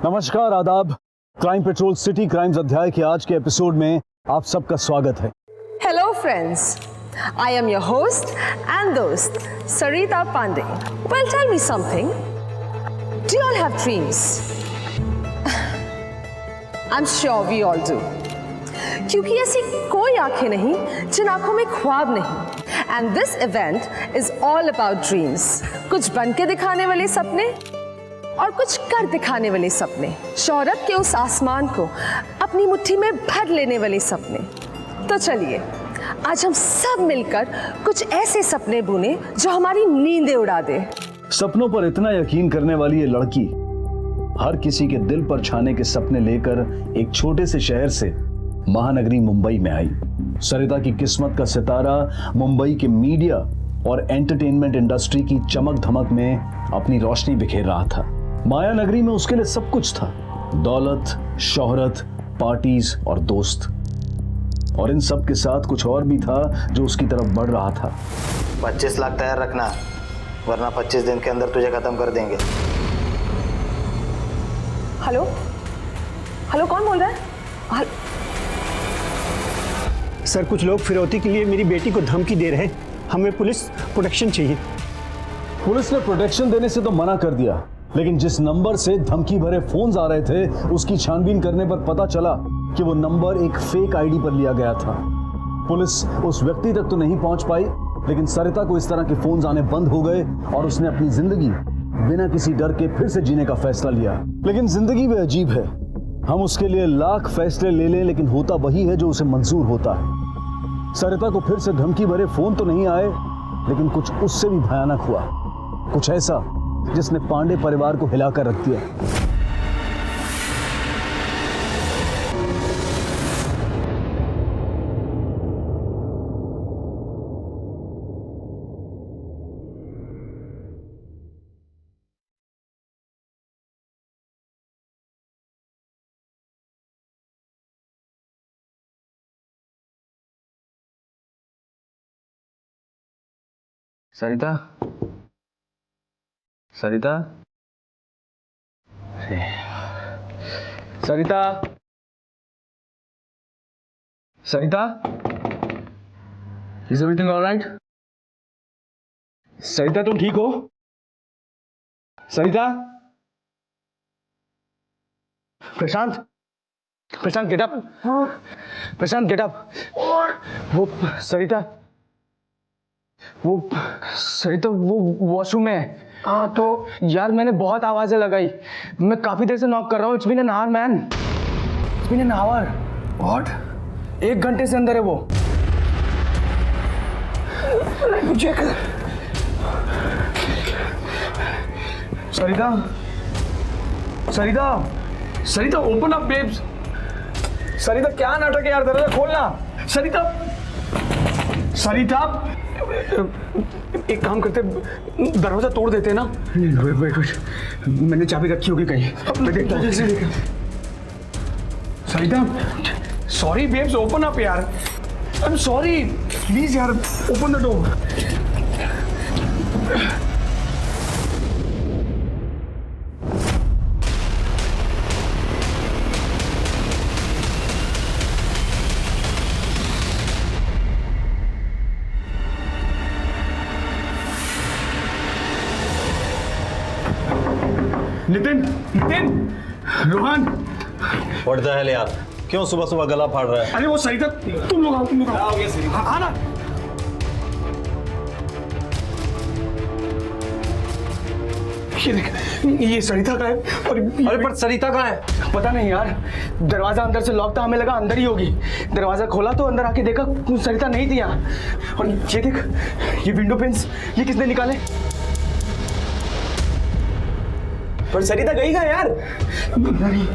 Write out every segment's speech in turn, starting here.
नमस्कार, आदाब। Crime petrol city crimes अध्याय के आज के एपिसोड में आप सबका स्वागत है। Hello friends, I am your host and dost, Sarita Pandey. Well, tell me something. Do you all have dreams? I'm sure we all do. क्योंकि ऐसी कोई आंखें नहीं जिन आंखों में ख्वाब नहीं। And this event is all about dreams. कुछ बन के दिखाने वाले सपने और कुछ कर दिखाने वाले सपने, शोहरत के उस आसमान को अपनी मुट्ठी में भर लेने वाले सपने। तो चलिए आज हम सब मिलकर कुछ ऐसे सपने बुने जो हमारी नींदें उड़ा दे। सपनों पर इतना यकीन करने वाली ये लड़की हर किसी के दिल पर छाने के सपने लेकर एक छोटे से शहर से महानगरी मुंबई में आई। सरिता की किस्मत का सितारा मुंबई के मीडिया और एंटरटेनमेंट इंडस्ट्री की चमक धमक में अपनी रोशनी बिखेर रहा था। माया नगरी में उसके लिए सब कुछ था, दौलत, शोहरत, पार्टीज और दोस्त। और इन सब के साथ कुछ और भी था जो उसकी तरफ बढ़ रहा था। 25 लाख तैयार रखना, वरना 25 दिन के अंदर तुझे खत्म कर देंगे। हेलो हेलो, कौन बोल रहा है? सर, कुछ लोग फिरौती के लिए मेरी बेटी को धमकी दे रहे हैं। हमें पुलिस प्रोटेक्शन चाहिए। पुलिस ने प्रोटेक्शन देने से तो मना कर दिया, लेकिन जिस नंबर से धमकी भरे फोन्स आ रहे थे उसकी छानबीन करने पर पता चला कि वो नंबर एक फेक आईडी पर लिया गया था। पुलिस उस व्यक्ति तक तो नहीं पहुंच पाई, लेकिन सरिता को इस तरह के फोन्स आने बंद हो गए और उसने अपनी जिंदगी बिना किसी डर के फिर से जीने का फैसला लिया। लेकिन जिंदगी भी अजीब है। हम उसके लिए लाख फैसले ले लें, लेकिन होता वही है जो उसे मंजूर होता है। सरिता को फिर से धमकी भरे फोन तो नहीं आए, लेकिन कुछ उससे भी भयानक हुआ, कुछ ऐसा जिसने पांडे परिवार को हिलाकर रख दिया। सरिता, सरिता, सरिता, सरिता, इज एवरीथिंग ऑलराइट? सरिता, तुम ठीक हो? सरिता, प्रशांत, प्रशांत गेट अप, प्रशांत गेट अप। वो सरिता, वो वॉशरूम में है। हाँ तो यार, मैंने बहुत आवाजें लगाई, मैं काफी देर से नॉक कर रहा हूँ। It's been an hour man, it's been an hour. What? 1 घंटे से अंदर है वो। Check. Sarita, Sarita, Sarita, open up babes. Sarita, क्या नाटक है यार, दरवाजा खोलना। सरिता, सरिता, एक काम करते, दरवाजा तोड़ देते ना। वेट, मैंने चाबी रखी होगी कहीं, मैं देखता हूँ। सरिता, सॉरी बेब्स, ओपन अप यार। आई एम सॉरी, प्लीज यार, open the door. Nitin, Nitin, Rohan. What the hell यार, क्यों सुबह सुबह गला फाड़ रहा है? अरे वो सरिता, तुम लोग आओ, तुम लोग आओ। हाँ ना। ये देख, ये सरिता का है। और अरे पर सरिता कहाँ है? पता नहीं यार, दरवाजा अंदर से लॉक था, हमें लगा अंदर ही होगी। दरवाजा खोला तो अंदर आके देखा सरिता नहीं थी यहाँ। और ये देख, ये विंडो पिन्स, ये किसने निकाले? पर सरिता गई कहाँ यार? नहीं।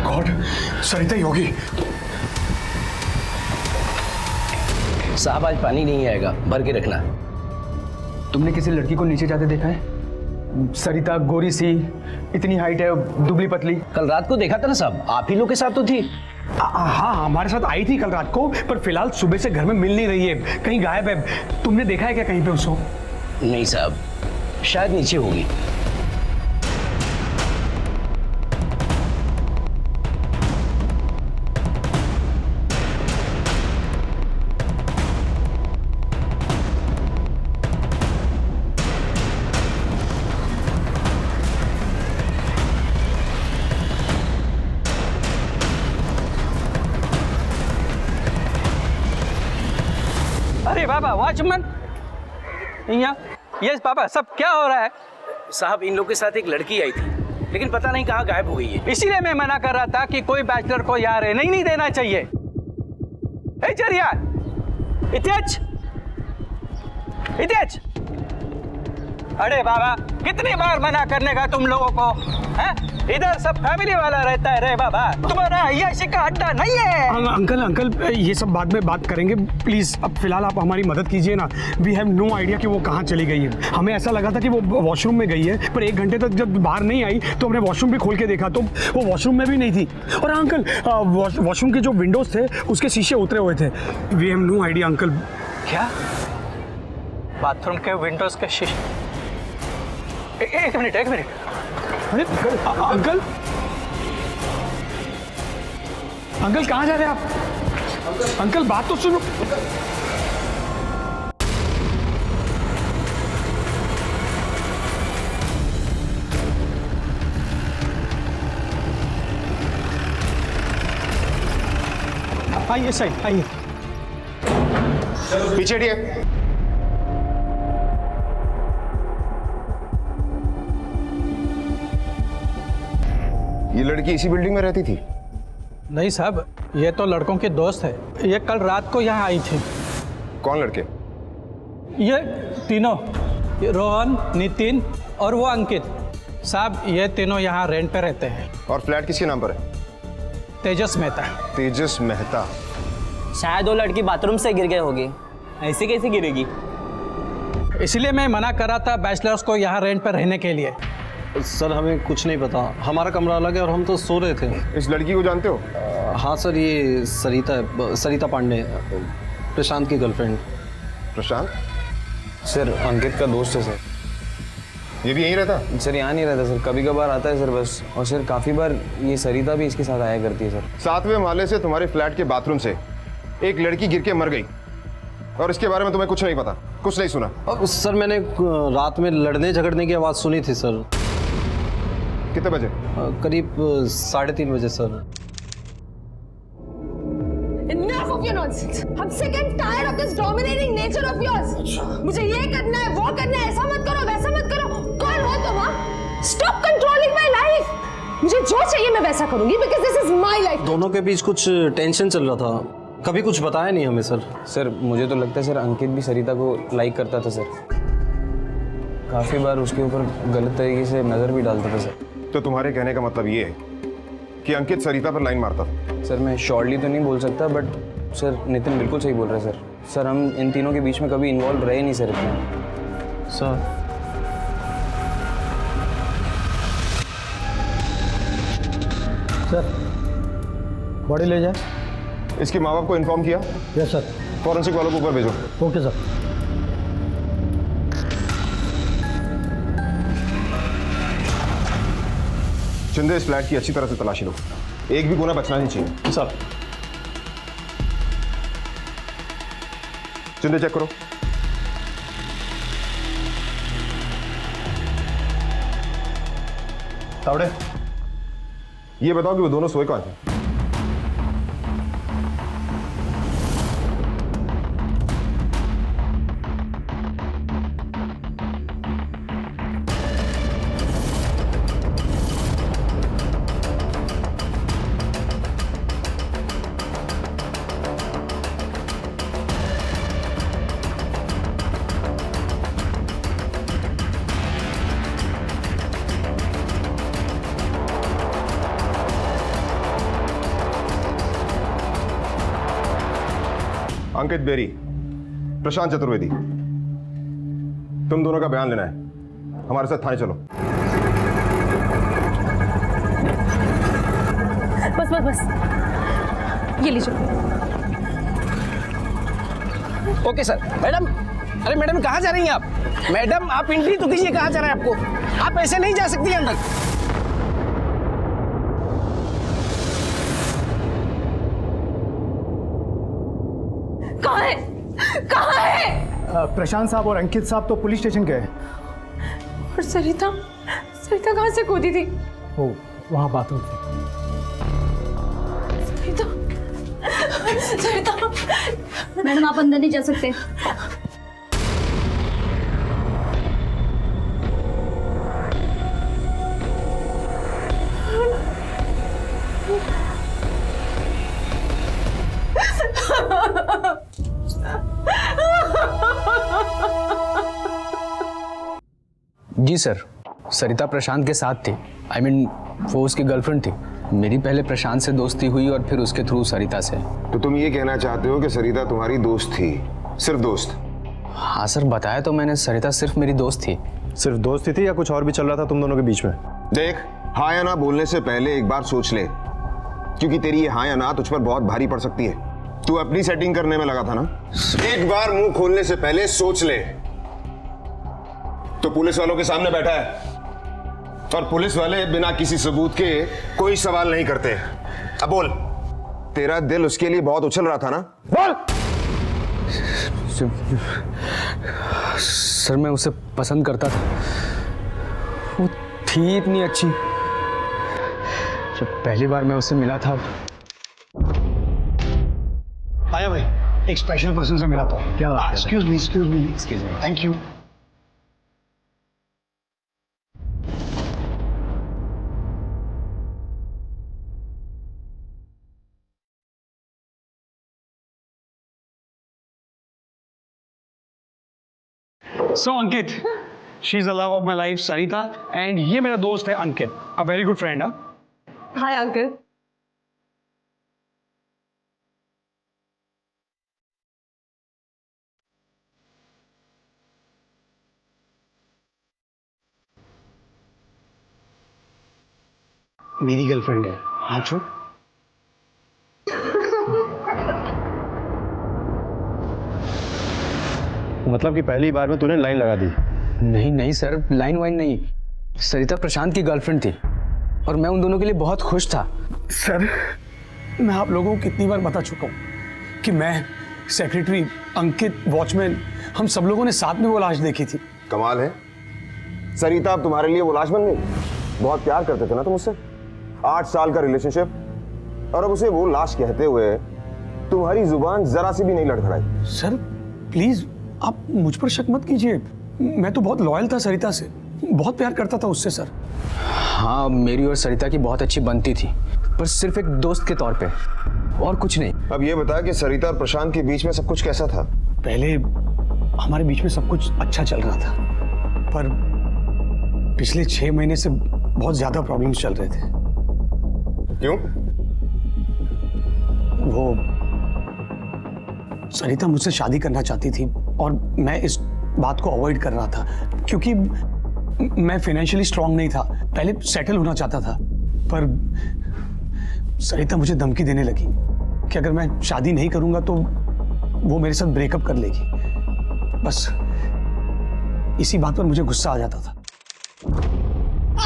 गॉड, सरिता ही होगी। साहब, आज पानी नहीं आएगा, भर के रखना। तुमने किसी लड़की को नीचे जाते देखा है? सरिता गोरी सी, इतनी हाइट है, दुबली पतली। कल रात को देखा था ना साहब, आप ही लोग के साथ तो थी। हाँ, हमारे साथ आई थी कल रात को, पर फिलहाल सुबह से घर में मिल नहीं रही है, कहीं गायब है। तुमने देखा है क्या कहीं पे उसको? नहीं साहब, शायद नीचे होगी। पापा वॉचमैन यस पापा सब क्या हो रहा है? साहब इन लोग के साथ एक लड़की आई थी, लेकिन पता नहीं कहाँ गायब हो गई है। इसीलिए मैं मना कर रहा था कि कोई बैचलर को यहाँ रहने ही नहीं देना चाहिए। ए चरिया इतेच अरे बाबा कितनी बार मना करने का तुम लोगों को हैं? इधर सब फैमिली वाला रहता है रे बाबा, तुम्हारा अय्याशी का अड्डा नहीं है। अंकल ये सब बाद में बात करेंगे प्लीज। अब फिलहाल आप हमारी मदद कीजिए ना। वी हैव नो आइडिया कि वो कहाँ चली गई है। हमें ऐसा लगा था कि वो वॉशरूम में गई है, पर 1 घंटे तक जब बाहर नहीं आई तो हमने वॉशरूम भी खोल के देखा तो वो वॉशरूम में भी नहीं थी। और अंकल वॉशरूम के जो विंडोज थे उसके शीशे उतरे हुए थे। We have no idea uncle. क्या बाथरूम के विंडोज के शीशे? एक मिनट अरे अंकल कहाँ जा रहे हैं आप? अंकल बात तो सुनो। आइए साइड आइए, पीछे हटिए। ये लड़की इसी बिल्डिंग में रहती थी? नहीं साहब, ये तो लड़कों के दोस्त है। ये कल रात को यहाँ आई थी। कौन लड़के? ये तीनों, ये रोहन, नितिन और वो अंकित। साहब ये तीनों यहाँ रेंट पे रहते हैं। और फ्लैट किसके नाम पर है? तेजस मेहता। तेजस मेहता। शायद वो लड़की बाथरूम से गिर गई होगी। ऐसे कैसे गिरेगी? इसलिए मैं मना कर रहा था बैचलर्स को यहाँ रेंट पर रहने के लिए। सर हमें कुछ नहीं पता, हमारा कमरा अलग है और हम तो सो रहे थे। इस लड़की को जानते हो? हाँ सर, ये सरिता पांडे, प्रशांत की गर्लफ्रेंड। प्रशांत? सर अंकित का दोस्त है सर। ये भी यहीं रहता? सर यहाँ नहीं रहता सर, कभी कभार आता है सर बस। और सर काफ़ी बार ये सरिता भी इसके साथ आया करती है सर। 7वें माले से तुम्हारे फ्लैट के बाथरूम से एक लड़की गिर के मर गई और इसके बारे में तुम्हें कुछ नहीं पता, कुछ नहीं सुना? सर मैंने रात में लड़ने झगड़ने की आवाज़ सुनी थी सर। कितने बजे? करीब 3:30 बजे sir. Enough of your nonsense. I'm sick and tired of this dominating nature of yours. मुझे ये करना है, वो करना है, ऐसा मत करो, वैसा मत करो। कौन हो तुम? Stop controlling my life. मुझे जो चाहिए मैं वैसा करूंगी because this is my life. दोनों के बीच कुछ टेंशन चल रहा था, कभी कुछ बताया नहीं हमें सर। सर मुझे तो लगता है सर अंकित भी सरिता को लाइक करता था सर। काफ़ी बार उसके ऊपर गलत तरीके से नज़र भी डालता था सर। तो तुम्हारे कहने का मतलब ये है कि अंकित सरिता पर लाइन मारता था? सर मैं श्योरली तो नहीं बोल सकता, बट सर नितिन बिल्कुल सही बोल रहे हैं सर। सर हम इन तीनों के बीच में कभी इन्वॉल्व रहे नहीं सर इतना। सर बॉडी ले जाए। इसके माँ बाप को इन्फॉर्म किया? Yes sir. फॉरेंसिक वालों को ऊपर भेजो। Okay sir. शिंदे, इस फ्लैट की अच्छी तरह से तलाशी लो, एक भी कोना बचना नहीं चाहिए। सर शिंदे चेक करो। तावड़े, ये बताओ कि वो दोनों सोए कहाँ थे? अंकित बेरी, प्रशांत चतुर्वेदी, तुम दोनों का बयान लेना है। हमारे साथ थाने चलो। बस बस बस, ये लीजिए। Okay sir. मैडम, अरे मैडम कहाँ जा रही हैं आप? मैडम आप एंट्री तो कीजिए, कहाँ जा रहे हैं आपको? आप ऐसे नहीं जा सकती अंदर। कहाँ है? प्रशांत साहब और अंकित साहब तो पुलिस स्टेशन गए। और सरिता कहाँ से कूदी थी? ओ, वहाँ बाथरूम थी। सरिता मैडम आप अंदर नहीं जा सकते। जी सर, सरिता प्रशांत के साथ थी। आई मीन वो उसकी गर्लफ्रेंड थी। मेरी पहले प्रशांत से दोस्ती हुई और फिर उसके थ्रू सरिता से। तो तुम ये कहना चाहते हो कि सरिता तुम्हारी दोस्त थी, सिर्फ दोस्त? हाँ सर, बताया तो मैंने, सरिता सिर्फ मेरी दोस्त थी। सिर्फ दोस्ती थी या कुछ और भी चल रहा था तुम दोनों के बीच में? देख, हाँ या ना बोलने से पहले एक बार सोच ले, क्योंकि तेरी ये हाँ या ना तुझ पर बहुत भारी पड़ सकती है। तू अपनी सेटिंग करने में लगा था ना, एक बार मुंह खोलने से पहले सोच ले। तो पुलिस वालों के सामने बैठा है और पुलिस वाले बिना किसी सबूत के कोई सवाल नहीं करते। अब बोल, तेरा दिल उसके लिए बहुत उछल रहा था ना? बोल। सर मैं उसे पसंद करता था, वो थी इतनी अच्छी। जब पहली बार मैं उससे मिला था। आया भाई, एक स्पेशल पर्सन से मिला था। क्या? Excuse me, thank you. So Ankit, she's the love of my life, Sarita, and ये मेरा दोस्त है अंकित, a very good friend, हाँ? Hi, Uncle. मेरी गर्लफ्रेंड है। हाँ छो। मतलब कि पहली बार में तूने लाइन लगा दी? नहीं नहीं सर, लाइन वाइन नहीं। सरिता प्रशांत की गर्लफ्रेंड थी और मैं उन दोनों के लिए बहुत खुश था। सर, मैं आप लोगों को कितनी बार बता चुका हूँ कि मैं, सेक्रेटरी, अंकित, वॉचमैन, हम सब लोगों ने साथ में वो लाश देखी थी। कमाल है, सरिता अब तुम्हारे लिए वो लाश बन गई। बहुत प्यार करते थे ना तुम उससे, 8 साल का रिलेशनशिप, और अब उसे वो लाश कहते हुए तुम्हारी जुबान जरा सी भी नहीं लड़खड़ाई। सर प्लीज आप मुझ पर शक मत कीजिए, मैं तो बहुत लॉयल था सरिता से, बहुत प्यार करता था उससे सर। हाँ, मेरी और सरिता की बहुत अच्छी बनती थी, पर सिर्फ एक दोस्त के तौर पे, और कुछ नहीं। अब ये बता कि सरिता और प्रशांत के बीच में सब कुछ कैसा था? पहले हमारे बीच में सब कुछ अच्छा चल रहा था, पर पिछले 6 महीने से बहुत ज्यादा प्रॉब्लम्स चल रहे थे। क्यों? वो सरिता मुझसे शादी करना चाहती थी और मैं इस बात को अवॉइड कर रहा था, क्योंकि मैं फाइनेंशियली स्ट्रांग नहीं था, पहले सेटल होना चाहता था। पर सरिता मुझे धमकी देने लगी कि अगर मैं शादी नहीं करूंगा तो वो मेरे साथ ब्रेकअप कर लेगी। बस इसी बात पर मुझे गुस्सा आ जाता था।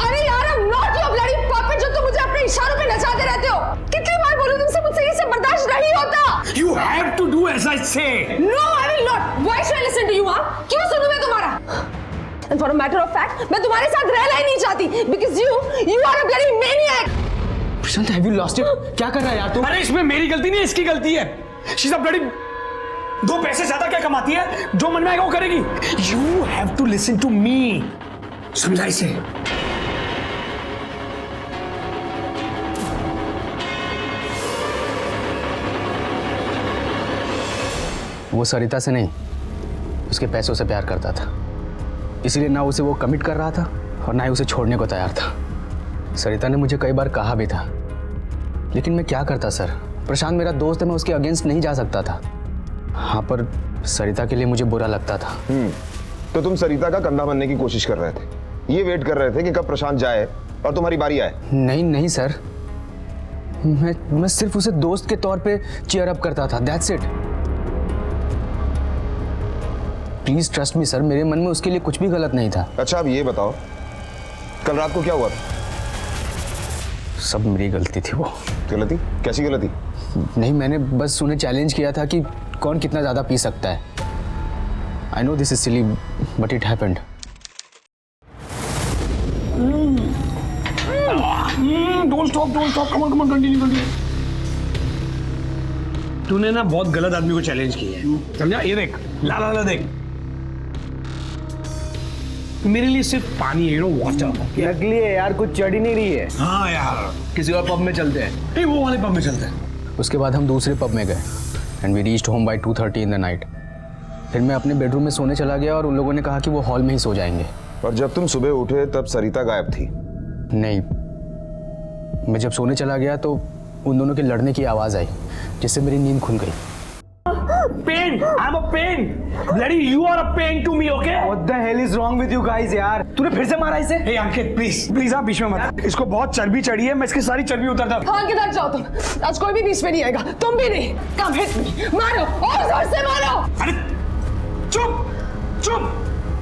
अरे यार, I'm not your bloody puppet जो तुम मुझे अपने इशारों पे नचाते रहते हो। कितनी बार बोलूं तुमसे, मुझसे ये सब बर्दाश्त नहीं होता। You have to do as I say. No, I will not. Why should I listen to you? हाँ? क्यों सुनूं मैं तुम्हारा? And for a matter of fact, मैं तुम्हारे साथ रहना ही नहीं चाहती, because you are a bloody maniac. Prashant, have you lost it? क्या कर रहा है यार तू? अरे इसमें मेरी गलती नहीं, इसकी गलती है। She's a bloody 2 पैसे ज्यादा क्या कमाती है, जो मन में आएगा वो करेगी। You have to listen to me. समझा इसे? वो सरिता से नहीं, उसके पैसों से प्यार करता था, इसलिए ना उसे वो कमिट कर रहा था और ना ही उसे छोड़ने को तैयार था। सरिता ने मुझे कई बार कहा भी था, लेकिन मैं क्या करता सर, प्रशांत मेरा दोस्त है, मैं उसके अगेंस्ट नहीं जा सकता था। हाँ, पर सरिता के लिए मुझे बुरा लगता था। तो तुम सरिता का कंधा बनने की कोशिश कर रहे थे, ये वेट कर रहे थे कि कब प्रशांत जाए और तुम्हारी बारी आए? नहीं नहीं सर, मैं सिर्फ उसे दोस्त के तौर पे चीयर अप करता था, that's it. Please trust me sir, मेरे मन में उसके लिए कुछ भी गलत नहीं था। अच्छा अब ये बताओ, कल रात को क्या हुआ था? सब मेरी गलती थी। वो गलती? कैसी गलती? नहीं, मैंने बस उन्हें चैलेंज किया था कि कौन कितना ज्यादा पी सकता है। I know this is silly but it happened. Don't stop, come on, continue. तूने ना बहुत गलत आदमी को चैलेंज किया है, समझा? ये देख, ला ला ला देख, मेरे लिए सिर्फ पानी है, वाटर। नकली है यार, कुछ चढ़ ही नहीं रही है। हाँ यार, किसी और पब में चलते हैं। नहीं वो वाले पब में चलते हैं। उसके बाद हम दूसरे पब में गए and we reached home by 2:30 in the night. फिर मैं अपने बेडरूम में सोने चला गया और उन लोगों ने कहा कि वो हॉल में ही सो जाएंगे। और जब तुम सुबह उठे तब सरिता गायब थी। नहीं, मैं जब सोने चला गया तो उन दोनों के लड़ने की आवाज़ आई जिससे मेरी नींद खुल गई। Pain! I'm a pain! Bloody you are a pain to me, okay? What the hell is wrong with you guys यार? तूने फिर से मारा इसे? Hey अंकित, प्लीज आप बीच में मत। इसको बहुत चर्बी चढ़ी है, मैं इसकी सारी चर्बी उतारता हूँ। हाँ किधर जाओ तुम, आज कोई भी बीच में नहीं आएगा, तुम भी नहीं। कम हिट मी, मारो और जोर से मारो। अरे चुप!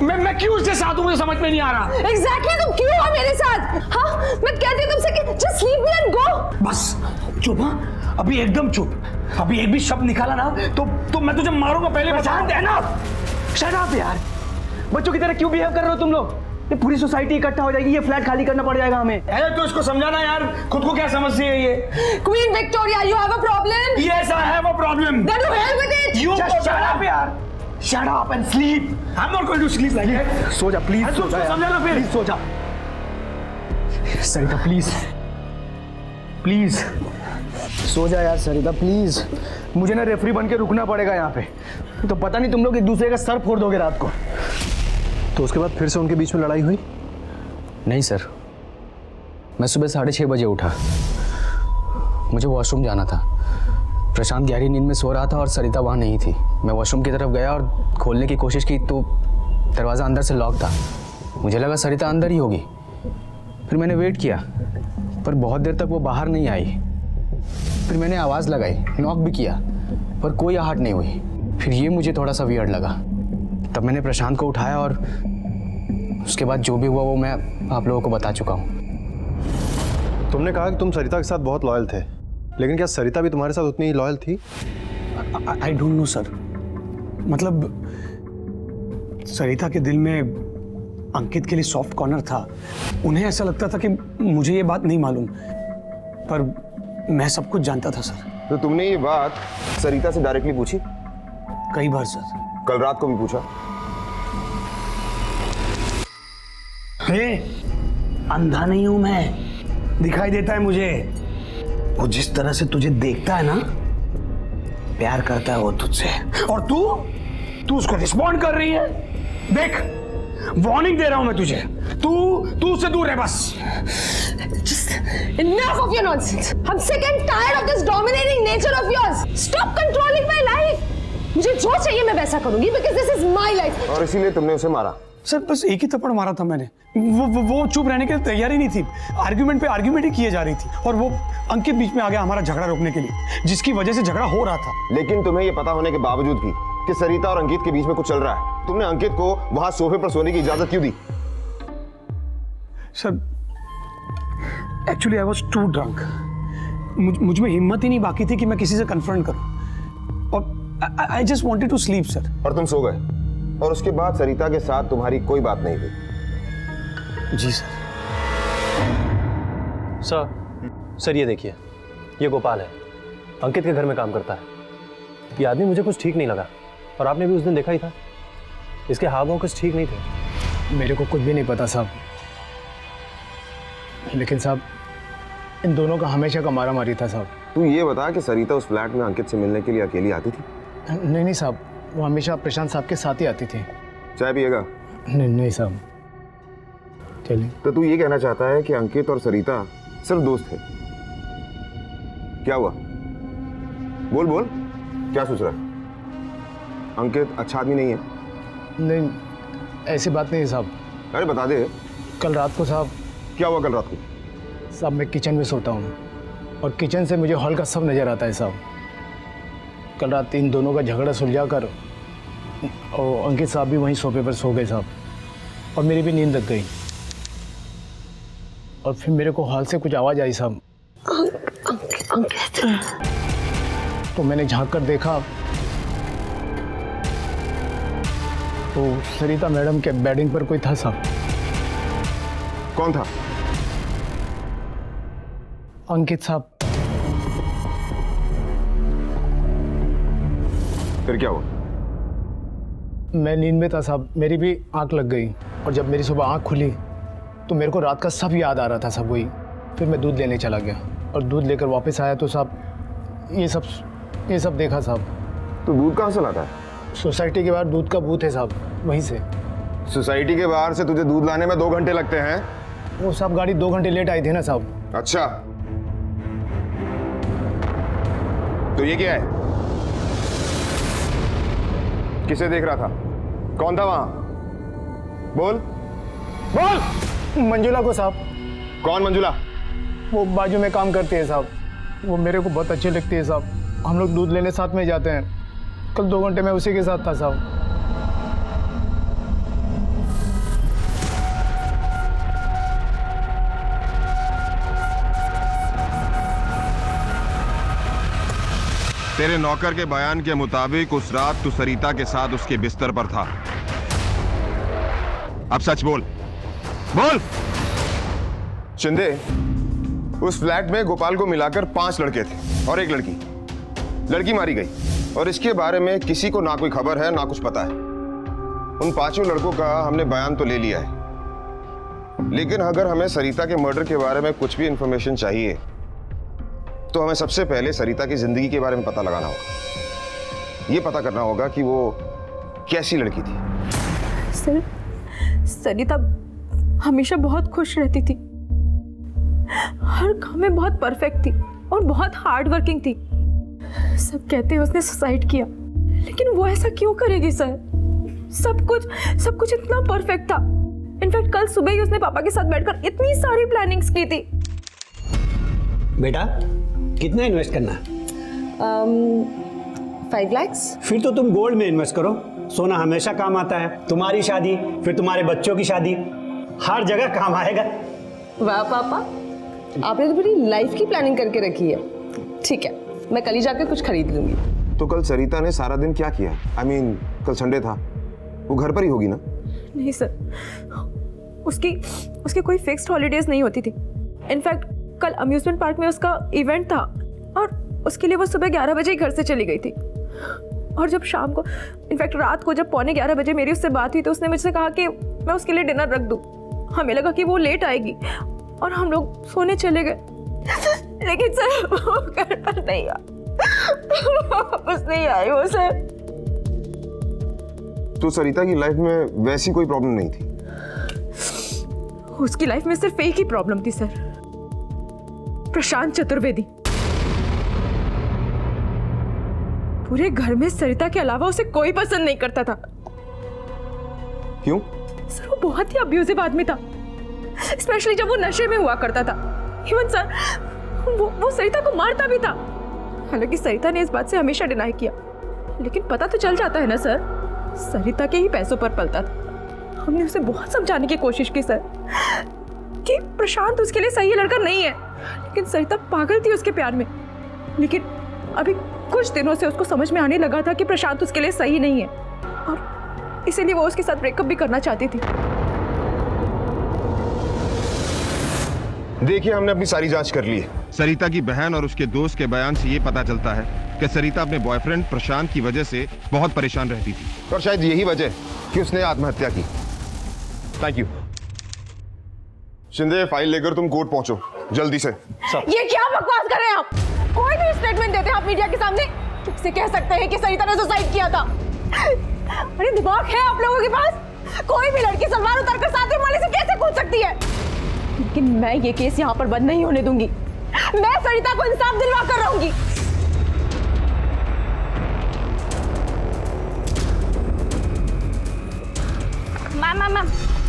मैं क्यों उसके साथ हूँ, मुझे समझ में नहीं आ रहा। Exactly, तुम क्यों हो मेरे साथ? हाँ, मैं कहती हूँ तुमसे कि just leave me and go। बस चुप, हाँ? अभी एकदम चुप। अभी एक भी शब्द निकाला ना तो मैं तुझे मारूंगा, पहले बता देना। Shut up यार, बच्चों की तरह क्यों बिहेव कर रहे हो तुम लोग? ये पूरी सोसाइटी इकट्ठा हो जाएगी, ये फ्लैट खाली करना पड़ जाएगा हमें। अरे तो इसको समझाना यार, खुद को क्या समझती है ये? Queen Victoria, you have a problem? Yes, I have a problem. Then to hell with it. You just shut up यार. Shut up and sleep. I'm not going to sleep like that. सो जा please, सो जा। समझाना फिर। Please so जा। सरिता please so जा यार सरिता please. मुझे ना रेफरी बन के रुकना पड़ेगा यहाँ पे, तो पता नहीं तुम लोग एक दूसरे का सर फोड़ दोगे रात को। तो उसके बाद फिर से उनके बीच में लड़ाई हुई? नहीं सर, मैं सुबह 6:30 बजे उठा, मुझे वॉशरूम जाना था। प्रशांत गहरी नींद में सो रहा था और सरिता वहाँ नहीं थी। मैं वॉशरूम की तरफ गया और खोलने की कोशिश की तो दरवाज़ा अंदर से लॉक था। मुझे लगा सरिता अंदर ही होगी। फिर मैंने वेट किया पर बहुत देर तक वो बाहर नहीं आई। फिर मैंने आवाज़ लगाई, नॉक भी किया पर कोई आहट नहीं हुई। फिर ये मुझे थोड़ा सा वियर्ड लगा। तब मैंने प्रशांत को उठाया और उसके बाद जो भी हुआ वो मैं आप लोगों को बता चुका हूँ। तुमने कहा कि तुम सरिता के साथ बहुत लॉयल थे, लेकिन क्या सरिता भी तुम्हारे साथ उतनी ही लॉयल थी? आई डोंट नो सर, मतलब सरिता के दिल में अंकित के लिए सॉफ्ट कॉर्नर था। उन्हें ऐसा लगता था कि मुझे ये बात नहीं मालूम, पर मैं सब कुछ जानता था सर। तो तुमने ये बात सरिता से डायरेक्टली पूछी? कई बार सर। कल रात को भी पूछा? अंधा नहीं हूं मैं, दिखाई देता है मुझे। वो जिस तरह से तुझे देखता है ना, प्यार करता है वो तुझसे। और तू उसको रिस्पॉन्ड कर रही है। देख, वार्निंग दे रहा हूं मैं तुझे, तू उससे दूर रह बस। Just enough of your nonsense. I'm sick and tired of this dominating nature of yours. Stop controlling my life. मुझे जो चाहिए मैं वैसा करूंगी because this is my life. और इसीलिए तुमने उसे मारा? सर बस एक ही थप्पड़ मारा था मैंने। वो चुप रहने के लिए तैयार ही नहीं थी। आर्ग्यूमेंट पे आर्ग्यूमेंट ही किए जा रही थी और वो अंकित बीच में आ गया हमारा झगड़ा रोकने के लिए, जिसकी वजह से झगड़ा हो रहा था। लेकिन तुम्हें ये पता होने के बावजूद भी कि सरिता और अंकित के बीच में कुछ चल रहा है, तुमने अंकित को वहां सोफे पर सोने की इजाजत क्यों दी? Sir actually I was too drunk. मुझ में हिम्मत ही नहीं बाकी थी कि मैं किसी से कन्फ्रंट करूं, और I just wanted to sleep sir. और तुम सो गए और उसके बाद सरिता के साथ तुम्हारी कोई बात नहीं हुई? जी सर। सर ये देखिए, ये गोपाल है, अंकित के घर में काम करता है। ये आदमी मुझे कुछ ठीक नहीं लगा, और आपने भी उस दिन देखा ही था, इसके हाव भाव कुछ ठीक नहीं थे। मेरे को कुछ भी नहीं पता साहब, लेकिन साहब इन दोनों का हमेशा का मारा मारी था साहब। तू ये बता कि सरिता उस फ्लैट में अंकित से मिलने के लिए अकेली आती थी? नहीं साहब, वो हमेशा प्रशांत साहब के साथ ही आती थी। चाय पिएगा? नहीं साहब। चलिए। तो तू ये कहना चाहता है कि अंकित और सरिता सिर्फ दोस्त थे? क्या हुआ? बोल, क्या सोच रहा है? अंकित अच्छा आदमी नहीं है? नहीं, ऐसी बात नहीं है साहब। अरे बता दे। कल रात को साहब। क्या हुआ कल रात को? साहब मैं किचन में सोता हूँ और किचन से मुझे हॉल का सब नज़र आता है साहब। कल रात इन दोनों का झगड़ा सुलझा कर और अंकित साहब भी वहीं सोफे पर सो गए साहब, और मेरी भी नींद लग गई। और फिर मेरे को हॉल से कुछ आवाज़ आई साहब। अंकित। तो मैंने झांक कर देखा तो सरिता मैडम के बेडिंग पर कोई था साहब। कौन था? अंकित साहब। फिर क्या हुआ? मैं नींद में था साहब, मेरी भी आंख लग गई और जब मेरी सुबह आंख खुली तो मेरे को रात का सब याद आ रहा था साहब वही। फिर मैं दूध लेने चला गया और दूध लेकर वापस आया तो साहब ये सब देखा साहब। तो दूध कहाँ से लाता है? सोसाइटी के बाहर दूध का बूथ है साहब, वहीं से। सोसाइटी के बाहर से तुझे दूध लाने में 2 घंटे लगते हैं? वो साहब गाड़ी 2 घंटे लेट आई थी ना साहब। अच्छा, तो ये क्या है? किसे देख रहा था? कौन था वहां? बोल बोल। मंजुला को साहब। कौन मंजुला? वो बाजू में काम करती है साहब, वो मेरे को बहुत अच्छी लगती है साहब। हम लोग दूध लेने साथ में जाते हैं। कल 2 घंटे में उसी के साथ था साहब। तेरे नौकर के बयान के मुताबिक उस रात तू सरिता के साथ उसके बिस्तर पर था। अब सच बोल, बोल। शिंदे, उस फ्लैट में गोपाल को मिलाकर 5 लड़के थे और 1 लड़की। लड़की मारी गई और इसके बारे में किसी को ना कोई खबर है ना कुछ पता है। उन 5 लड़कों का हमने बयान तो ले लिया है, लेकिन अगर हमें सरिता के मर्डर के बारे में कुछ भी इंफॉर्मेशन चाहिए तो हमें सबसे पहले सरिता की जिंदगी के बारे में पता लगाना होगा। ये पता करना होगा कि वो कैसी लड़की थी। सर, सरिता हमेशा बहुत खुश रहती थी, हर काम में बहुत परफेक्ट थी और बहुत हार्ड वर्किंग थी। सब कहते हैं उसने सुसाइड किया, लेकिन वो ऐसा क्यों करेगी सर? सब कुछ इतना परफेक्ट था। इनफैक्ट कल सुबह ही उसने पापा के साथ बैठकर इतनी सारी प्लानिंग्स की थी। बेटा, कितना इन्वेस्ट करना है? 5 लाख। फिर तो तुम गोल्ड में इन्वेस्ट करो, सोना हमेशा काम आता है। तुम्हारी शादी, फिर तुम्हारे बच्चों की शादी, हर जगह काम आएगा। वाह पापा, आपने तो बड़ी लाइफ की प्लानिंग करके रखी है। ठीक है, मैं कल ही जाकर कुछ खरीद लूंगी। तो कल सरिता ने सारा दिन क्या किया? I mean, कल संडे था, वो घर पर ही होगी ना? नहीं सर, उसकी कोई फिक्स्ड हॉलीडेज नहीं होती थी। इनफैक्ट कल अम्यूजमेंट पार्क में उसका इवेंट था और उसके लिए वो सुबह 11 बजे ही घर से चली गई थी। और जब शाम को, इनफैक्ट रात को जब 11:15 बजे मेरी उससे बात हुई तो उसने मुझसे कहा कि मैं उसके लिए डिनर रख दूं। हमें लगा कि वो लेट आएगी और हम लोग सोने चले गए। लेकिन सर वो घर पर नहीं आया, वापस नहीं आई वो सर। तो सरिता की लाइफ में वैसी कोई प्रॉब्लम नहीं थी? उसकी लाइफ में सिर्फ एक ही प्रॉब्लम थी सर, प्रशांत चतुर्वेदी। पूरे घर में सरिता के अलावा उसे कोई पसंद नहीं करता था। क्यों? सर वो बहुत ही अब्यूजिव आदमी था, स्पेशली जब वो नशे में हुआ करता था। इवन सर वो सरिता को मारता भी था। हालांकि सरिता ने इस बात से हमेशा डिनाई किया, लेकिन पता तो चल जाता है ना सर, सरिता के ही पैसों पर पलता था। हमने उसे बहुत समझाने की कोशिश की सर कि प्रशांत उसके लिए सही लड़का नहीं है, लेकिन सरिता पागल थी उसके प्यार में। लेकिन अभी कुछ दिनों से उसको समझ में आने लगा था कि प्रशांत उसके लिए सही नहीं है और इसीलिए वो उसके साथ ब्रेकअप भी करना चाहती थी। देखिए, हमने अपनी सारी जांच कर ली है। सरिता की बहन और उसके दोस्त के बयान से ये पता चलता है कि सरिता अपने बॉयफ्रेंड प्रशांत की वजह से बहुत परेशान रहती थी और शायद यही वजह कि उसने आत्महत्या की। Thank you. शिंदे, फाइल लेकर तुम कोर्ट पहुंचो जल्दी से। ये क्या बकवास कर रहे हैं आप? कोई भी स्टेटमेंट देते हैं आप मीडिया के सामने, किससे कह सकते हैं कि सरिता ने सुसाइड किया था? अरे दिमाग है आप लोगों के पास? कोई भी लड़की सलवार उतारकर साथ में माली से कैसे कूद सकती है? लेकिन मैं ये केस यहाँ पर बंद नहीं होने दूंगी। मैं सरिता को इंसाफ दिलवा कर रहूंगी।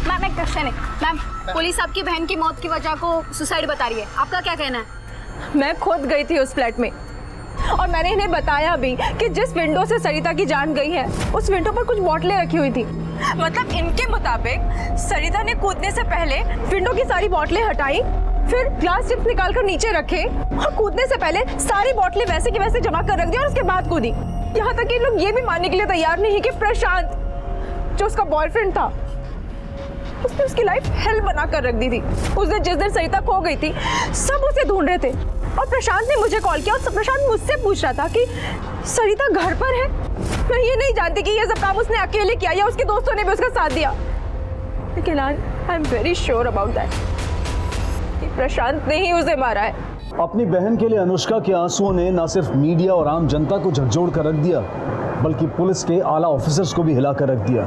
मैम एक क्वेश्चन है। मैम, पुलिस आपकी बहन की मौत की वजह को सुसाइड बता रही है, आपका क्या कहना है? मैं खुद गई थी उस फ्लैट में और मैंने इन्हें बताया भी कि जिस विंडो से सरिता की जान गई है उस विंडो पर कुछ बोतलें रखी हुई थी। मतलब इनके मुताबिक सरिता ने कूदने से पहले विंडो की सारी बोतलें हटाई, फिर ग्लास चिप्स निकाल कर नीचे रखे और कूदने से पहले सारी बोतलें वैसे की वैसे जमा कर रख दी और उसके बाद कूदी। यहाँ तक कि लोग ये भी मानने के लिए तैयार नहीं कि प्रशांत जो उसका बॉयफ्रेंड था उसने उसकी लाइफ हेल बना कर रख दी थी। उसने जिस दिन सरिता खो गई थी सब उसे ढूंढ रहे थे और प्रशांत ने मुझे कॉल किया और प्रशांत मुझसे पूछ रहा था कि सरिता घर पर है। मैं ये नहीं जानती कि ये सब काम उसने अकेले किया या उसके दोस्तों ने भी उसका साथ दिया, लेकिन I am very sure about that कि प्रशांत ने ही उसे मारा है। अपनी बहन के लिए अनुष्का के आंसुओं ने न सिर्फ मीडिया और आम जनता को झकझोर कर रख दिया, बल्कि पुलिस के आला ऑफिसर्स को भी हिला कर रख दिया।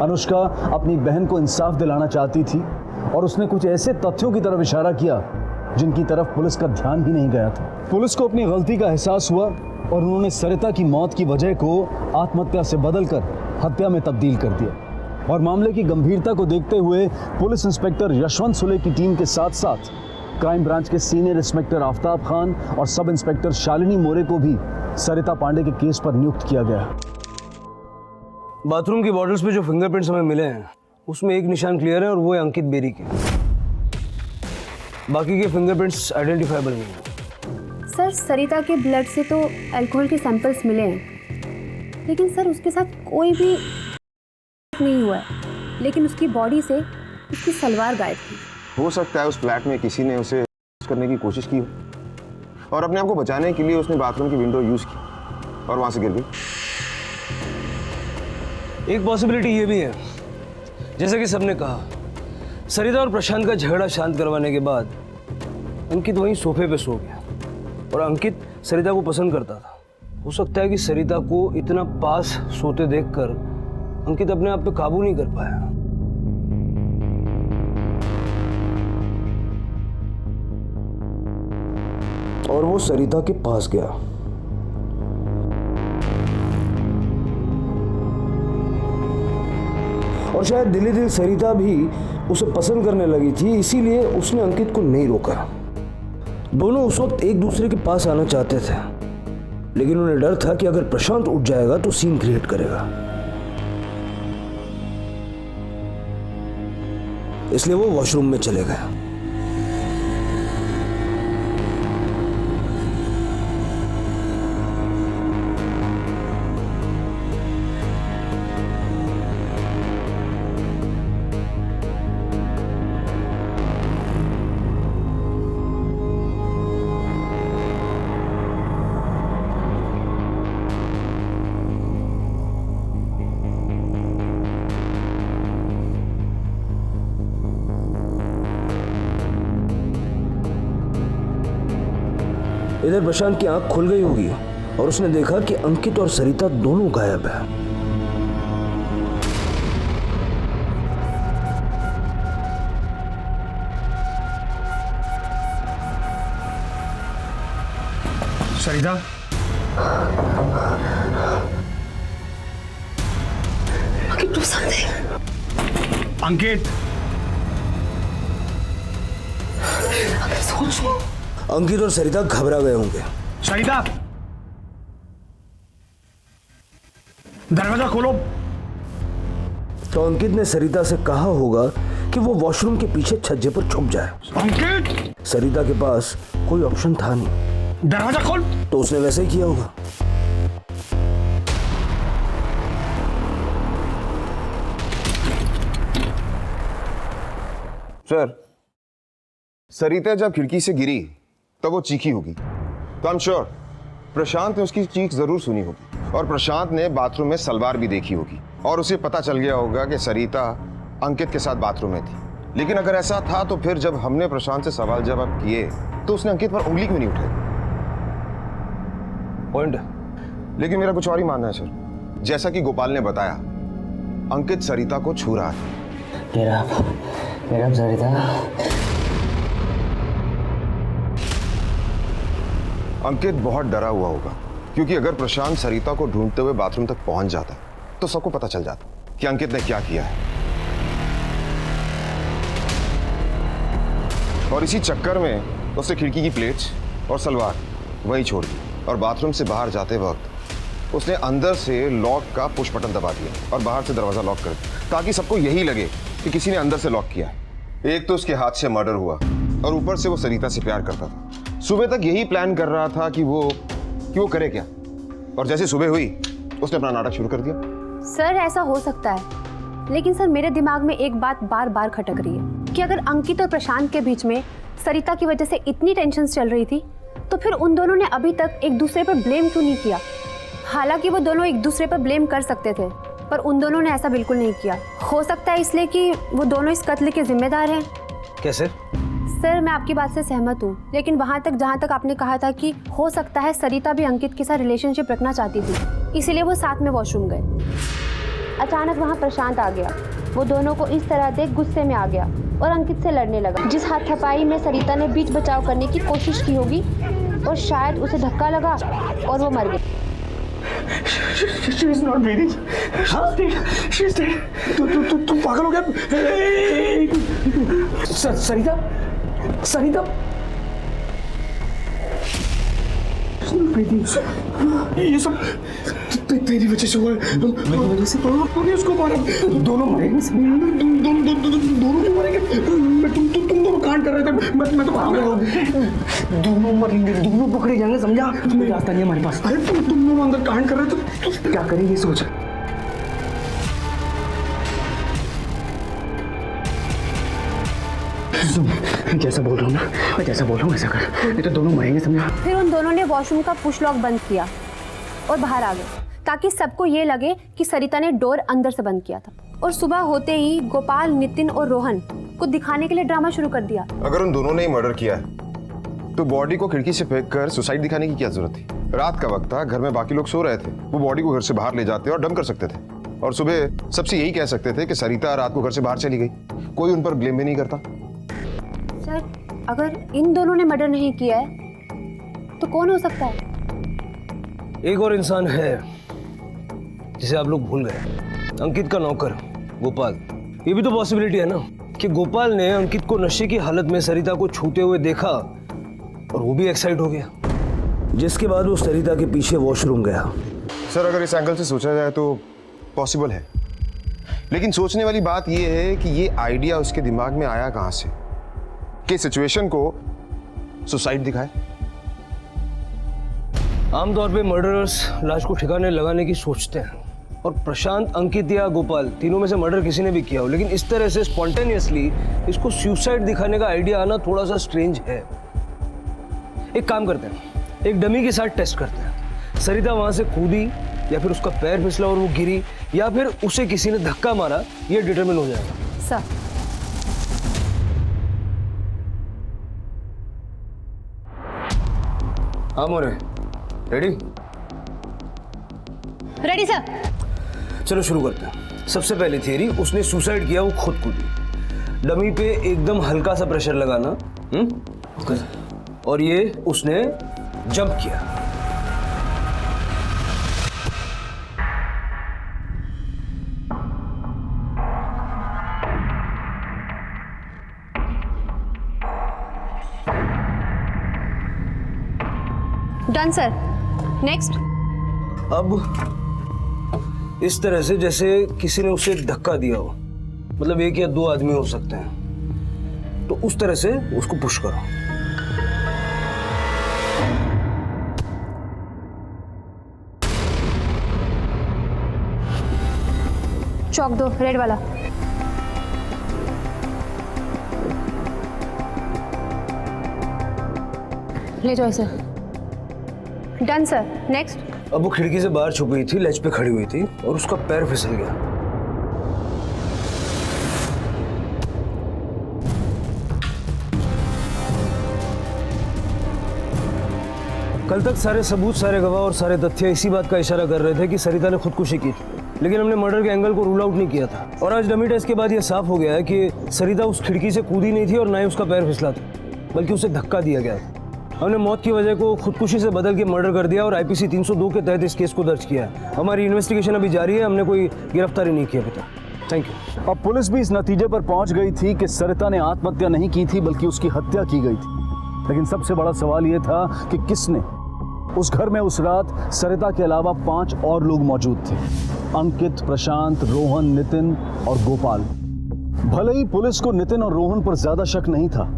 अनुष्का अपनी बहन को इंसाफ दिलाना चाहती थी और उसने कुछ ऐसे तथ्यों की तरफ इशारा किया जिनकी तरफ पुलिस का ध्यान ही नहीं गया था। पुलिस को अपनी गलती का एहसास हुआ और उन्होंने सरिता की मौत की वजह को आत्महत्या से बदलकर हत्या में तब्दील कर दिया। और मामले की गंभीरता को देखते हुए पुलिस इंस्पेक्टर यशवंत सुले की टीम के साथ साथ क्राइम ब्रांच के सीनियर इंस्पेक्टर आफ्ताब खान और सब इंस्पेक्टर शालिनी मोरे को भी सरिता पांडे के केस पर नियुक्त किया गया। बाथरूम की बॉटल्स पे जो फिंगरप्रिंट्स हमें मिले हैं उसमें एक निशान क्लियर है और वो है अंकित बेरी के। बाकी के फिंगरप्रिंट्स आइडेंटिफाइबल नहीं है। सर सरिता के ब्लड से तो अल्कोहल के सैंपल्स मिले हैं, लेकिन सर उसके साथ कोई भी नहीं हुआ है, लेकिन उसकी बॉडी से उसकी सलवार गायब थी। हो सकता है उस फ्लैट में किसी ने उसे करने की कोशिश की हो और अपने आप को बचाने के लिए उसने बाथरूम की विंडो यूज की और वहां से गिर गई। एक पॉसिबिलिटी ये भी है, जैसे कि सबने कहा, सरिता और प्रशांत का झगड़ा शांत करवाने के बाद अंकित वहीं सोफे पे सो गया और अंकित सरिता को पसंद करता था। हो सकता है कि सरिता को इतना पास सोते देखकर अंकित अपने आप पे काबू नहीं कर पाया। और वो सरिता के पास गया। और शायद दिली दिल सरिता भी उसे पसंद करने लगी थी, इसीलिए उसने अंकित को नहीं रोका। दोनों उस वक्त एक दूसरे के पास आना चाहते थे, लेकिन उन्हें डर था कि अगर प्रशांत उठ जाएगा तो सीन क्रिएट करेगा, इसलिए वो वॉशरूम में चले गए। इधर प्रशांत की आंख खुल गई होगी और उसने देखा कि अंकित और सरिता दोनों गायब है। सरिता, do something. अंकित, सोचो। अंकित और सरिता घबरा गए होंगे। सरिता, दरवाजा खोलो। तो अंकित ने सरिता से कहा होगा कि वो वॉशरूम के पीछे छज्जे पर छुप जाए। अंकित, सरिता के पास कोई ऑप्शन था नहीं। दरवाजा खोल। तो उसने वैसे ही किया होगा। सर, सरिता जब खिड़की से गिरी तब वो चीखी होगी, तो आई एम श्योर प्रशांत ने उसकी चीख जरूर सुनी होगी और प्रशांत ने बाथरूम में सलवार भी देखी होगी और उसे पता चल गया होगा कि सरिता अंकित के साथ बाथरूम में थी। लेकिन अगर ऐसा था तो फिर जब हमने प्रशांत से सवाल जवाब किए तो उसने अंकित पर उंगली क्यों नहीं उठाई? पॉइंट। लेकिन मेरा कुछ और ही मानना है सर। जैसा कि गोपाल ने बताया, अंकित सरिता को छू रहा था। मेरा सरिता। अंकित बहुत डरा हुआ होगा, क्योंकि अगर प्रशांत सरिता को ढूंढते हुए बाथरूम तक पहुंच जाता तो सबको पता चल जाता कि अंकित ने क्या किया है। और इसी चक्कर में उसने खिड़की की प्लेट्स और सलवार वहीं छोड़ दी और बाथरूम से बाहर जाते वक्त उसने अंदर से लॉक का पुश बटन दबा दिया और बाहर से दरवाजा लॉक कर दिया, ताकि सबको यही लगे कि किसी ने अंदर से लॉक किया है। एक तो उसके हाथ से मर्डर हुआ और ऊपर से वो सरिता से प्यार करता था। सुबह तक यही प्लान कर रहा था कि वो करे क्या, और जैसे सुबह हुई उसने अपना नाटक शुरू कर दिया। सर ऐसा हो सकता है, लेकिन सर मेरे दिमाग में एक बात बार बार खटक रही है कि अगर अंकित और प्रशांत के बीच में सरिता की वजह से इतनी टेंशन चल रही थी तो फिर उन दोनों ने अभी तक एक दूसरे पर ब्लेम क्यों नहीं किया? हालांकि वो दोनों एक दूसरे पर ब्लेम कर सकते थे, पर उन दोनों ने ऐसा बिल्कुल नहीं किया। हो सकता है इसलिए कि वो दोनों इस कत्ल के जिम्मेदार हैं। कैसे? सर मैं आपकी बात से सहमत हूँ, लेकिन वहाँ तक जहाँ तक आपने कहा था कि हो सकता है सरिता भी अंकित के साथ रिलेशनशिप रखना चाहती थी, इसीलिए वो साथ में वॉशरूम गए। अचानक वहाँ प्रशांत आ गया, वो दोनों को इस तरह देख गुस्से में आ गया और अंकित से लड़ने लगा। जिस हाथापाई में सरिता ने बीच बचाव करने की कोशिश की होगी और शायद उसे धक्का लगा और वो मर गई। She is not breathing. She's dead. तू पागल हो गया? सरिता, सरिता, ये सब तेरी वजह से हुआ है। मेरी वजह से? तूने उसको मारा। दोनों मरेंगे। दोनों क्यों मरेंगे? तुम दोनों कांड कर रहे थे। मैं तो पागल हो गया। दोनों मरेंगे, दोनों पकड़े जाएंगे, समझा? कोई रास्ता नहीं हमारे पास। अरे तुम दोनों अंदर कांड कर रहे थे तो क्या करें ये सोच। जैसा बोल रहा हूँ ना, मैं जैसा बोल रहा हूँ ऐसा कर, नहीं तो दोनों मरेंगे, समझा? फिर उन दोनों ने वॉशरूम का पुश लॉक बंद किया और बाहर आ गए ताकि सबको ये लगे कि सरिता ने डोर अंदर से बंद किया था। और सुबह होते ही गोपाल, नितिन और रोहन को दिखाने के लिए ड्रामा शुरू कर दिया। अगर उन दोनों ने ही मर्डर किया है तो बॉडी को खिड़की से फेंक कर सुसाइड दिखाने की क्या जरूरत थी? रात का वक्त था, घर में बाकी लोग सो रहे थे, वो बॉडी को घर से बाहर ले जाते और डंप कर सकते थे और सुबह सबसे यही कह सकते थे कि सरिता रात को घर से बाहर चली गई। कोई उन पर ब्लेम भी नहीं करता। सर अगर इन दोनों ने मर्डर नहीं किया है तो कौन हो सकता है? एक और इंसान है जिसे आप लोग भूल गए, अंकित का नौकर गोपाल। ये भी तो पॉसिबिलिटी है ना कि गोपाल ने अंकित को नशे की हालत में सरिता को छूते हुए देखा और वो भी एक्साइट हो गया, जिसके बाद वो सरिता के पीछे वॉशरूम गया। सर अगर इस एंगल से सोचा जाए तो पॉसिबल है, लेकिन सोचने वाली बात यह है कि ये आइडिया उसके दिमाग में आया कहां से कि सिचुएशन को सुसाइड दिखाए। आमतौर पे मर्डरर्स लाश को ठिकाने लगाने की सोचते हैं और प्रशांत, अंकित या गोपाल तीनों में से मर्डर किसी ने भी किया हो, लेकिन इस तरह से स्पॉन्टेनियसली इसको सुसाइड दिखाने का आइडिया आना थोड़ा सा स्ट्रेंज है। एक काम करते हैं, एक डमी के साथ टेस्ट करते हैं। सरिता वहां से कूदी या फिर उसका पैर फिसला और वो गिरी या फिर उसे किसी ने धक्का मारा, ये डिटरमिन हो जाएगा। सर हाँ मोरे, रेडी? Ready sir. चलो शुरू करते हैं। सबसे पहले थियरी, उसने सुसाइड किया, वो खुद कूदी। डमी पे एकदम हल्का सा प्रेशर लगाना, और ये उसने जंप किया। Done sir. नेक्स्ट। अब इस तरह से जैसे किसी ने उसे धक्का दिया हो, मतलब एक या दो आदमी हो सकते हैं, तो उस तरह से उसको पुश करो। चौक दो, रेड वाला। ले जाओ इसे। Done sir. नेक्स्ट। अब वो खिड़की से बाहर छुपी थी, लेज पे खड़ी हुई थी और उसका पैर फिसल गया। कल तक सारे सबूत, सारे गवाह और सारे तथ्य इसी बात का इशारा कर रहे थे कि सरिता ने खुदकुशी की थी, लेकिन हमने मर्डर के एंगल को रूल आउट नहीं किया था। और आज डमी टेस्ट के बाद यह साफ हो गया है कि सरिता उस खिड़की से कूदी नहीं थी और ना ही उसका पैर फिसला था, बल्कि उसे धक्का दिया गया था। हमने मौत की वजह को खुदकुशी से बदल के मर्डर कर दिया और आईपीसी 302 के तहत इस केस को दर्ज किया है। हमारी इन्वेस्टिगेशन अभी जारी है, हमने कोई गिरफ्तारी नहीं की अभी तक। Thank you. अब पुलिस भी इस नतीजे पर पहुंच गई थी कि सरिता ने आत्महत्या नहीं की थी, बल्कि उसकी हत्या की गई थी। लेकिन सबसे बड़ा सवाल यह था कि किसने? उस घर में उस रात सरिता के अलावा 5 और लोग मौजूद थे, अंकित, प्रशांत, रोहन, नितिन और गोपाल। भले ही पुलिस को नितिन और रोहन पर ज्यादा शक नहीं था,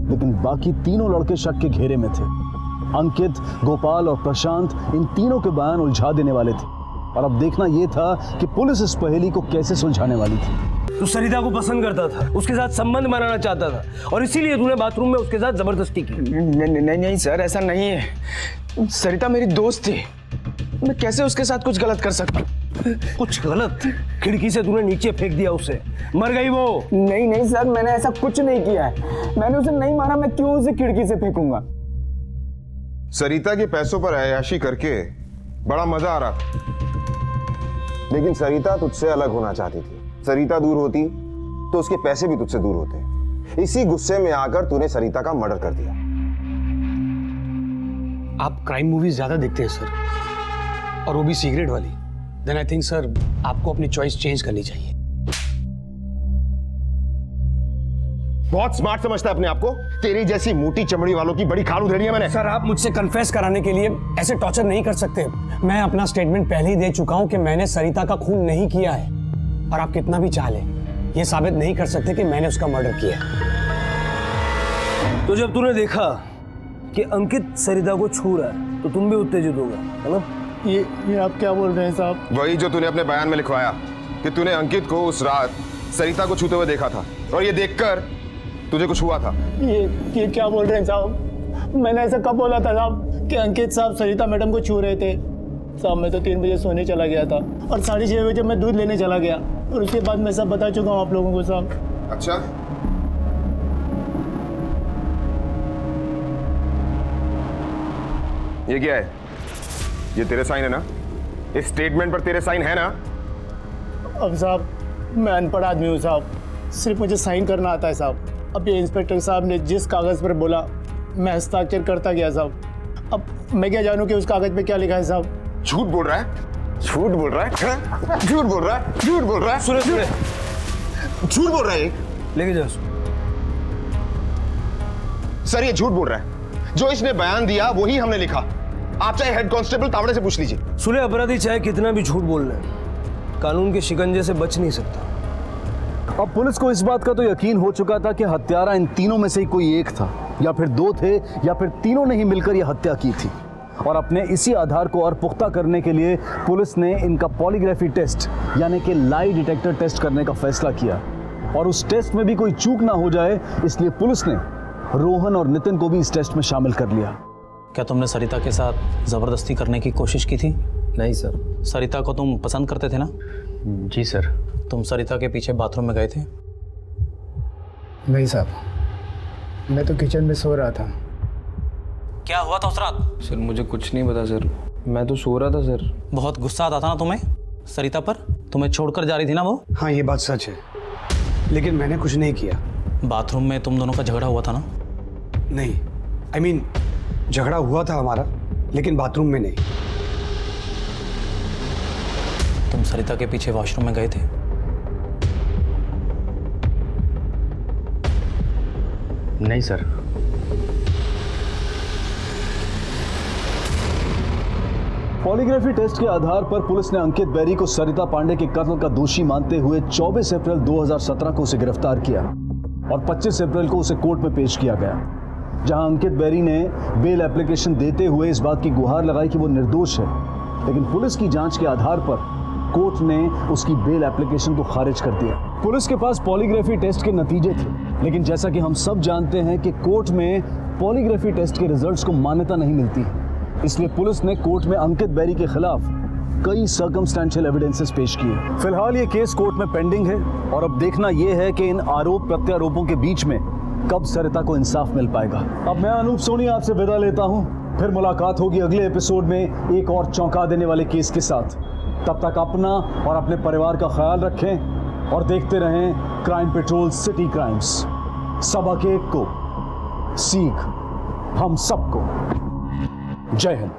लेकिन बाकी तीनों लड़के शक के घेरे में थे। अंकित, गोपाल और प्रशांत इन तीनों के बयान उलझा देने वाले थे और अब देखना यह था कि पुलिस इस पहेली को कैसे सुलझाने वाली थी। तू सरिता को पसंद करता था, उसके साथ संबंध बनाना चाहता था और इसीलिए तूने बाथरूम में उसके साथ जबरदस्ती की। नहीं सर, ऐसा नहीं है। सरिता मेरी दोस्त थी, मैं कैसे उसके साथ कुछ गलत कर सकता? कुछ गलत? खिड़की से तूने नीचे फेंक दिया उसे, मर गई वो। नहीं सर, मैंने ऐसा कुछ नहीं किया है। मैंने उसे नहीं मारा, मैं क्यों उसे खिड़की से फेंकूंगा? सरिता के पैसों पर अय्याशी करके बड़ा मजा आ रहा, लेकिन सरिता तुझसे अलग होना चाहती थी। सरिता दूर होती तो उसके पैसे भी तुझसे दूर होते। इसी गुस्से में आकर तूने सरिता का मर्डर कर दिया। आप क्राइम मूवीज ज्यादा देखते हैं सर, और वो भी सीक्रेट वाली। देन आई थिंक सर आपको अपनी चॉइस चेंज करनी चाहिए। बहुत स्मार्ट समझता है अपने आप को। तेरी जैसी मोटी चमड़ी वालों की बड़ी खाल उधेड़ी है मैंने। सर आप मुझसे कन्फेस कराने के लिए ऐसे टॉर्चर नहीं कर सकते। मैं अपना स्टेटमेंट पहले ही दे चुका हूं कि मैंने सरिता का खून नहीं किया है, और आप कितना भी चाह लें ये साबित नहीं कर सकते कि मैंने उसका मर्डर किया। तो जब तूने देखा कि अंकित सरिता को छू रहा है तो तुम भी उत्तेजित हो गए, है ना? ये आप क्या बोल रहे हैं साहब? वही जो तूने अपने बयान में लिखवाया कि तूने अंकित को उस रात सरिता को छूते हुए देखा था, और ये देखकर तुझे कुछ हुआ था। ये क्या बोल रहे हैं साहब? मैंने ऐसा कब बोला था साहब कि अंकित साहब सरिता मैडम को छू रहे थे? साहब मैं तो 3 बजे सोने चला गया था, और 6:30 बजे मैं दूध लेने चला गया, और उसके बाद मैं सब बता चुका हूँ आप लोगों को साहब। अच्छा, ये क्या है? ये तेरे साइन है ना? इस स्टेटमेंट पर तेरे साइन है ना? अब साहब मैं अनपढ़ आदमी हूँ साहब, सिर्फ मुझे साइन करना आता है साहब। अब ये इंस्पेक्टर साहब ने जिस कागज़ पर बोला मैं हस्ताक्षर करता गया साहब। अब मैं क्या जानूँ कि उस कागज़ पे क्या लिखा है साहब? झूठ बोल रहा है, झूठ बोल रहा है, झूठ बोल रहा है, झूठ बोल रहा है। सुने झूठ बोल रहा है, लेके जाओ सर। ये झूठ बोल रहा है। जो इसने बयान दिया वही हमने लिखा। आप चाहे हेड कांस्टेबल तावड़े से पूछ लीजिए। सुने, अपराधी चाहे कितना भी झूठ बोल ले, कानून के शिकंजे से बच नहीं सकता। अब पुलिस को इस बात का तो यकीन हो चुका था कि हत्यारा इन तीनों में से ही कोई एक था, या फिर 2 थे, या फिर तीनों ने ही मिलकर यह हत्या की थी। और अपने इसी आधार को और पुख्ता करने के लिए पुलिस ने इनका पॉलीग्राफी टेस्ट यानी कि लाई डिटेक्टर टेस्ट करने का फैसला किया। और उस टेस्ट में भी कोई चूक ना हो जाए, इसलिए पुलिस ने रोहन और नितिन को भी इस टेस्ट में शामिल कर लिया। क्या तुमने सरिता के साथ जबरदस्ती करने की कोशिश की थी? नहीं सर। सरिता को तुम पसंद करते थे ना? जी सर। तुम सरिता के पीछे बाथरूम में गए थे? नहीं साहब, मैं तो किचन में सो रहा था। क्या हुआ था उस रात? सर मुझे कुछ नहीं पता सर, मैं तो सो रहा था सर। बहुत गुस्सा आता था ना तुम्हें सरिता पर? तुम्हें छोड़कर जा रही थी ना वो? हाँ ये बात सच है, लेकिन मैंने कुछ नहीं किया। बाथरूम में तुम दोनों का झगड़ा हुआ था ना? नहीं, I mean, झगड़ा हुआ था हमारा, लेकिन बाथरूम में नहीं। तुम सरिता के पीछे वॉशरूम में गए थे? नहीं सर। पॉलीग्राफी टेस्ट के आधार पर पुलिस ने अंकित बैरी को सरिता पांडे के कत्ल का दोषी मानते हुए 24 अप्रैल 2017 को उसे गिरफ्तार किया और 25 अप्रैल को उसे कोर्ट में पेश किया गया, जहां अंकित बैरी ने बेल एप्लीकेशन देते हुए इस बात की गुहार लगाई कि वो निर्दोष है। लेकिन पुलिस की जांच के आधार पर कोर्ट ने उसकी बेल एप्लीकेशन को खारिज कर दिया। पुलिस के पास पॉलीग्राफी टेस्ट के नतीजे थे, लेकिन जैसा कि हम सब जानते हैं कि कोर्ट में पॉलीग्राफी टेस्ट के रिजल्ट्स को मान्यता नहीं मिलती, इसलिए पुलिस ने कोर्ट में अंकित बैरी के खिलाफ कई सर्कमस्टेंशियल एविडेंसेस पेश किए। फिलहाल ये केस कोर्ट में पेंडिंग है और अब देखना यह है कि इन आरोप प्रत्यारोपों के बीच में कब सरिता को इंसाफ मिल पाएगा। अब मैं अनूप सोनी आपसे विदा लेता हूं, फिर मुलाकात होगी अगले एपिसोड में एक और चौंका देने वाले केस के साथ। तब तक अपना और अपने परिवार का ख्याल रखें और देखते रहें क्राइम पेट्रोल सिटी क्राइम्स। सबक एक को, सीख हम सबको। जय हिंद।